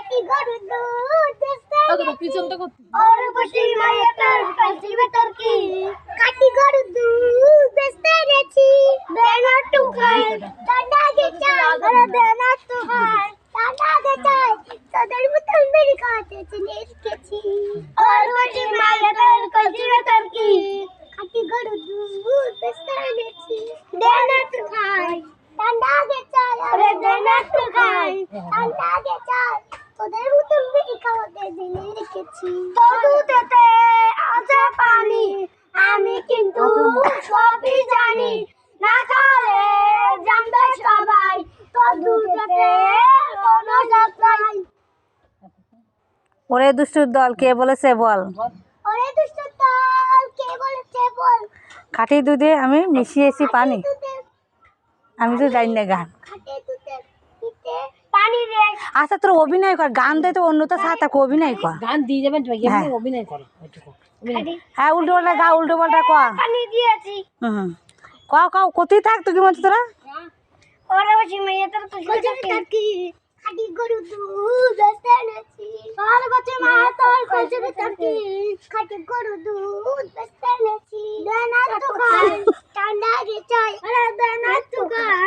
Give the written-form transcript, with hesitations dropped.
খাঁটি গরুর দুধ বেচতে পিছনটা করতে ওর বসে মায়ের কাছে বেতর কি খাঁটি গরুর দুধ বেচতে এনেছি দেনা টু খাই ঠান্ডা গেছে আরে দেনা টু খাই ঠান্ডা গেছে তোদের মতন মেরি খাতে চিনে রেখেছি ওর বসে মায়ের কাছে বেতর কি খাঁটি গরুর দুধ বেচতে এনেছি দেনা টু খাই ঠান্ডা গেছে আরে দেনা টু খাই ঠান্ডা গেছে তোদের মতন মেরি খাওয়াতে চিনে রেখেছি দুধেতে আছে পানি আমি কিন্তু সবই জানি না খালে জানবে সবাই তো দুধেতে কোনো জাত নাই। ওরে দুষ্টুর দল কে বলেছে বল? ওরে দুষ্ট দল কে বলেছে বল? খাঁটি দুধে আমি মিশিয়েছি পানি। আমি তো জানি না গান। খাঁটি দুধের ভিতরে পানি রে। আচ্ছা তোর অভিনয় কর, গান দেয় তো অন্য তো সাথে অভিনয় কর। গান দিয়ে যাবেন তো এমনি অভিনয় করো ওইটুকু হ্যাঁ উল্টো পাল্টা গা, উল্টো পাল্টা ক। পানি দিয়েছি হুম কাও কোথায় থাক তুই কি বলছিস তোরা? ওরে বসে মায়ের কাছে কি খাঁটি গরুর দুধ বেচতে এনেছি ওর বসে মায়ের কাছে বেতর কি খাঁটি গরুর দুধ বেচতে এনেছি দেনা তো খাই ঠান্ডা গেছে আরে দেনা তো খাই